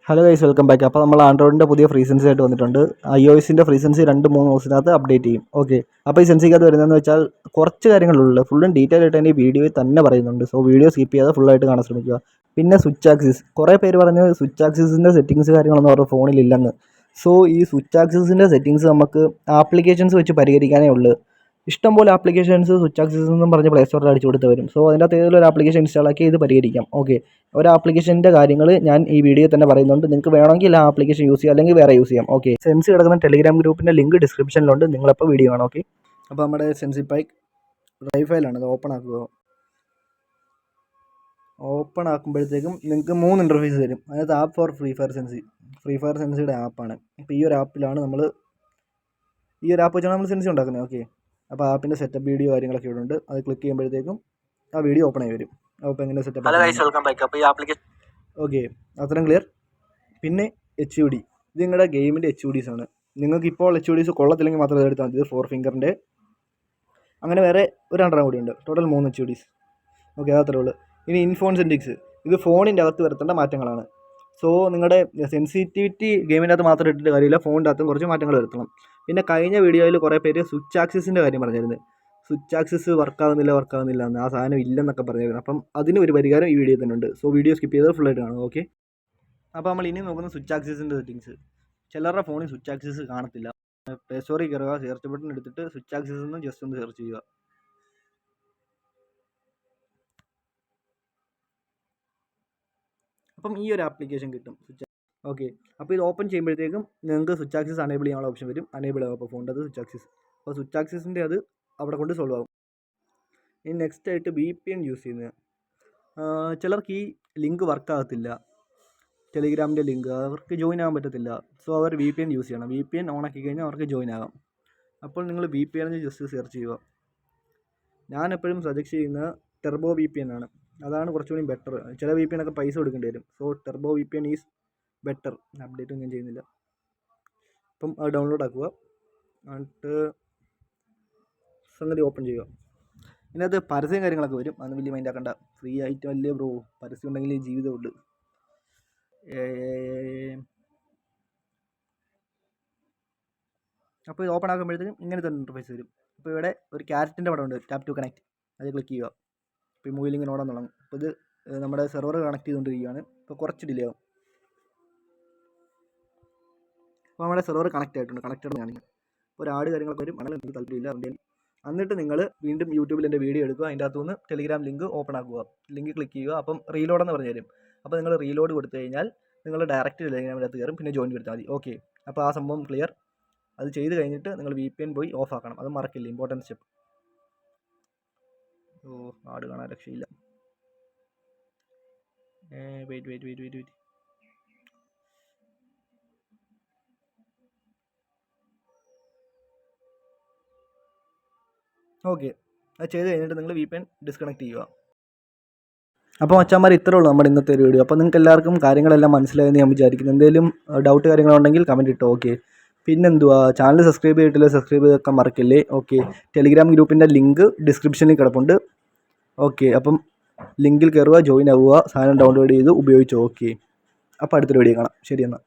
Hello guys, welcome back. അപ്പോൾ നമ്മൾ ആൻഡ്രോയിഡിൻ്റെ പുതിയ ഫ്രീ സെൻസി ആയിട്ട് വന്നിട്ടുണ്ട്. iOSൻ്റെ ഫ്രീ സെൻസി 2-3 ദിവസത്തിനകത്ത് അപ്ഡേറ്റ് ചെയ്യും. ഓക്കെ, അപ്പോൾ ഈ സെൻസിക്കകത്ത് വരുന്നതെന്ന് വെച്ചാൽ കുറച്ച് കാര്യങ്ങളുള്ളൂ. ഫുള്ളും ഡീറ്റെയിൽ ആയിട്ട് തന്നെ ഈ വീഡിയോയിൽ തന്നെ പറയുന്നുണ്ട്. സോ വീഡിയോ സ്കിപ്പ് ചെയ്യാതെ ഫുള്ളായിട്ട് കാണാൻ ശ്രമിക്കുക. പിന്നെ സ്വിച്ച് ആക്സിസ്, കുറേ പേര് പറഞ്ഞ് സ്വിച്ച് ആക്സിസിൻ്റെ സെറ്റിങ്സ് കാര്യങ്ങളൊന്നും അവരുടെ ഫോണിൽ ഇല്ലെന്ന്. സോ ഈ സ്വിച്ച് ആക്സിസിൻ്റെ സെറ്റിങ്സ് നമുക്ക് ആപ്ലിക്കേഷൻസ് വെച്ച് പരിഹരിക്കാനേ ഉള്ളൂ. ഇഷ്ടംപോലെ ആപ്ലിക്കേഷൻസ് സ്വിച്ച് ആക്സിസ് എന്നും പറഞ്ഞ് പ്ലേ സ്റ്റോറിൽ അടിച്ചു കൊടുത്ത് വരും. സോ അതിൻ്റെ അകത്ത് ഏതെങ്കിലും ഒരു ആപ്ലിക്കേഷൻ ഇൻസ്റ്റാൾ ആക്കി ഇത് പരിഹരിക്കാം. ഓക്കെ, ഒരു ആപ്ലിക്കേഷൻ്റെ കാര്യങ്ങൾ ഞാൻ ഈ വീഡിയോ തന്നെ പറയുന്നുണ്ട്. നിങ്ങൾക്ക് വേണമെങ്കിൽ ആ ആപ്ലിക്കേഷൻ യൂസ് ചെയ്യാം, അല്ലെങ്കിൽ വേറെ യൂസ് ചെയ്യാം. ഓക്കെ, സെൻസി കിടക്കുന്ന ടെലിഗ്രാം ഗ്രൂപ്പിൻ്റെ ലിങ്ക് ഡിസ്ക്രിപ്ഷനിലുണ്ട്. നിങ്ങളപ്പോൾ വീഡിയോ കാണാം. ഓക്കെ, അപ്പോൾ നമ്മുടെ സെൻസി പാക്ക് ഡ്രൈവ് ഫയലാണ്. അത് ഓപ്പൺ ആക്കുക. ഓപ്പൺ ആക്കുമ്പോഴത്തേക്കും നിങ്ങൾക്ക് 3 ഇൻ്റർഫേസ് തരും. അതായത് ആപ്പ് ഫോർ ഫ്രീ ഫയർ സെൻസിയുടെ ആപ്പാണ്. ഇപ്പോൾ ഈ ഒരു ആപ്പിലാണ് നമ്മൾ ഈ ഒരു ആപ്പ് വെച്ചാണ് നമ്മൾ സെൻസി ഉണ്ടാക്കുന്നത്. ഓക്കെ, അപ്പോൾ ആപ്പിൻ്റെ സെറ്റപ്പ് വീഡിയോ കാര്യങ്ങളൊക്കെ ഇവിടെ ഉണ്ട്. അത് ക്ലിക്ക് ചെയ്യുമ്പോഴത്തേക്കും ആ വീഡിയോ ഓപ്പൺ ആയി വരും. അപ്പോൾ എങ്ങനെ സെറ്റപ്പ്. ഓക്കെ, അത്രയും ക്ലിയർ. പിന്നെ HUD, ഇത് നിങ്ങളുടെ ഗെയിമിൻ്റെ HUDs ആണ്. നിങ്ങൾക്ക് ഇപ്പോൾ HUDs കൊള്ളത്തില്ലെങ്കിൽ മാത്രം എടുത്താൽ മതി. ഇത് 4 ഫിംഗറിൻ്റെ, അങ്ങനെ വേറെ ഒരു 2 കൂടി ഉണ്ട്. Total 3 HUDs. ഓക്കെ, അതത്രേ ഉള്ളൂ. ഇനി ഇൻഫോൺ സെറ്റിങ്സ്, ഇത് ഫോണിൻ്റെ അകത്ത് വരുത്തേണ്ട മാറ്റങ്ങളാണ്. സോ നിങ്ങളുടെ സെൻസിറ്റിവിറ്റി ഗെയിമിൻ്റെ അകത്ത് മാത്രം ഇട്ടിട്ട് കാര്യമില്ല, ഫോണിൻ്റെ അകത്തും കുറച്ച് മാറ്റങ്ങൾ വരുത്തണം. പിന്നെ കഴിഞ്ഞ വീഡിയോയിൽ കുറേ പേര് സ്വിച്ച് ആക്സിസിൻ്റെ കാര്യം പറഞ്ഞിരുന്നത്. സ്വിച്ച് ആക്സിസ് വർക്കാകുന്നില്ല എന്ന്, ആ സാധനം ഇല്ലെന്നൊക്കെ പറഞ്ഞിരുന്നു. അപ്പം അതിന് ഒരു പരിഹാരം ഈ വീഡിയോ തന്നെ ഉണ്ട്. സോ വീഡിയോ സ്കിപ്പ് ചെയ്തത് ഫുള്ളായിട്ട് കാണും. ഓക്കെ, അപ്പോൾ നമ്മൾ ഇനി നോക്കുന്ന സ്വിച്ച് ആക്സിസിൻ്റെ സെറ്റിങ്സ്. ചിലരുടെ ഫോണിൽ സ്വിച്ച് ആക്സിസ് കാണത്തില്ല. പ്ലേ സ്റ്റോറിൽ കയറുക, സെർച്ച് ബട്ടൺ എടുത്തിട്ട് സ്വിച്ച് ആക്സിസ് എന്ന് ജസ്റ്റ് ഒന്ന് സെർച്ച് ചെയ്യുക. അപ്പം ഈ ഒരു ആപ്ലിക്കേഷൻ കിട്ടും, സ്വിച്ച്. ഓക്കെ, അപ്പോൾ ഇത് ഓപ്പൺ ചെയ്യുമ്പോഴത്തേക്കും നിങ്ങൾക്ക് സ്വിച്ച് ആക്സിസ് അനേബിൾ ചെയ്യാനുള്ള ഓപ്ഷൻ വരും. അനേബിൾ ആകും അപ്പോൾ ഫോണിൻ്റെ അത് സ്വിച്ച് ആക്സിസ്. അപ്പോൾ സ്വിച്ച് ആക്സിസിൻ്റെ അത് അവിടെ കൊണ്ട് സോൾവ് ആകും. ഇനി നെക്സ്റ്റ് ആയിട്ട് VPN യൂസ് ചെയ്യുന്നത്. ചിലർക്ക് ഈ ലിങ്ക് വർക്കാകത്തില്ല, ടെലിഗ്രാമിൻ്റെ ലിങ്ക് അവർക്ക് ജോയിൻ ആകാൻ പറ്റത്തില്ല. സോ അവർ VPN യൂസ് ചെയ്യണം. VPN ഓൺ ആക്കി കഴിഞ്ഞാൽ അവർക്ക് ജോയിൻ ആകാം. അപ്പോൾ നിങ്ങൾ VPN ജസ്റ്റ് സെർച്ച് ചെയ്യുക. ഞാൻ എപ്പോഴും സജസ്റ്റ് ചെയ്യുന്നത് ടെർബോ VPN ആണ്. അതാണ് കുറച്ചുകൂടി ബെറ്റർ. ചില VPN ഒക്കെ പൈസ കൊടുക്കേണ്ടി വരും. So Turbo VPN is better. Update ഞാൻ ചെയ്യുന്നില്ല. അപ്പം അത് ഡൗൺലോഡ് ആക്കുക. എന്നിട്ട് സംഗതി ഓപ്പൺ ചെയ്യുക. ഇതിനകത്ത് പരസ്യം കാര്യങ്ങളൊക്കെ വരും. അതൊന്നും വലിയ മൈൻഡ് ആക്കണ്ട. ഫ്രീ ആയിട്ട് വലിയ ബ്രോ, പരസ്യം ഉണ്ടെങ്കിൽ ജീവിതമുണ്ട്. അപ്പോൾ ഇത് ഓപ്പൺ ആക്കുമ്പോഴത്തേക്കും ഇങ്ങനത്തെ ഇൻ്റർഫേസ് വരും. അപ്പോൾ ഇവിടെ ഒരു ക്യാരറ്റിൻ്റെ പടം ഉണ്ട്, ടാപ്പ് ടു കണക്ട്. അത് ക്ലിക്ക് ചെയ്യുക. ഇപ്പോൾ ഈ മൂവിൽ ഇങ്ങനെ ഓടാൻ തുടങ്ങും. അപ്പോൾ ഇത് നമ്മുടെ സെർവർ കണക്ട് ചെയ്തുകൊണ്ടിരിക്കുകയാണ്. ഇപ്പോൾ കുറച്ച് ഡിലേ ആവും. അപ്പോൾ നമ്മുടെ സെർവർ കണക്ട് ആയിട്ടുണ്ട്. കണക്റ്റഡ് കാണിക്കും. അപ്പോൾ ഒരു ആഡ് കാര്യങ്ങളൊക്കെ വരും. അങ്ങനെ എനിക്ക് താല്പര്യമില്ല. എന്നിട്ട് നിങ്ങൾ വീണ്ടും യൂട്യൂബിൽ എൻ്റെ വീഡിയോ എടുക്കുക. അതിൻ്റെ അകത്തുനിന്ന് ടെലിഗ്രാം ലിങ്ക് ഓപ്പൺ ആക്കുക. ലിങ്ക് ക്ലിക്ക് ചെയ്യുക. അപ്പം റീലോഡ് എന്ന് പറഞ്ഞു തരും. അപ്പോൾ നിങ്ങൾ റീലോഡ് കൊടുത്തു കഴിഞ്ഞാൽ നിങ്ങൾ ഡയറക്റ്റ് ടെലിഗ്രാമിൻ്റെ അകത്ത് കയറും. പിന്നെ ജോയിൻ കൊടുത്താൽ മതി. ഓക്കെ, അപ്പോൾ ആ സംഭവം ക്ലിയർ. അത് ചെയ്ത് കഴിഞ്ഞിട്ട് നിങ്ങൾ VPN പോയി ഓഫ് ആക്കണം. അത് മറക്കില്ല, ഇമ്പോർട്ടൻറ്റ് സ്റ്റെപ്പ്. ആഡ് കാണാൻ രക്ഷയില്ല. വെയിറ്റ്. ഓക്കെ, അത് ചെയ്ത് കഴിഞ്ഞിട്ട് നിങ്ങൾ VPN ഡിസ്കണക്ട് ചെയ്യുക. അപ്പോൾ മച്ചാന്മാർ ഇത്രേ ഉള്ളൂ നമ്മുടെ ഇന്നത്തെ ഒരു വീഡിയോ. അപ്പോൾ നിങ്ങൾക്ക് എല്ലാവർക്കും കാര്യങ്ങളെല്ലാം മനസ്സിലായെന്ന് ഞാൻ വിചാരിക്കുന്നു. എന്തെങ്കിലും ഡൗട്ട് കാര്യങ്ങളുണ്ടെങ്കിൽ കമൻറ്റ് ഇട്ടോ. ഓക്കെ, പിന്നെന്തുവാ, ചാനൽ സബ്സ്ക്രൈബ് ചെയ്തിട്ടില്ല, സബ്സ്ക്രൈബ് ചെയ്തൊക്കെ മറക്കില്ലേ. ഓക്കെ, ടെലിഗ്രാം ഗ്രൂപ്പിൻ്റെ ലിങ്ക് ഡിസ്ക്രിപ്ഷനിൽ കിടപ്പുണ്ട്. ഓക്കെ, അപ്പം ലിങ്കിൽ കയറുക, ജോയിൻ ആവുക, സാധനം ഡൗൺലോഡ് ചെയ്ത് ഉപയോഗിച്ചു. ഓക്കെ, അപ്പോൾ അടുത്തൊരു വീഡിയോ കാണാം. ശരി എന്നാൽ.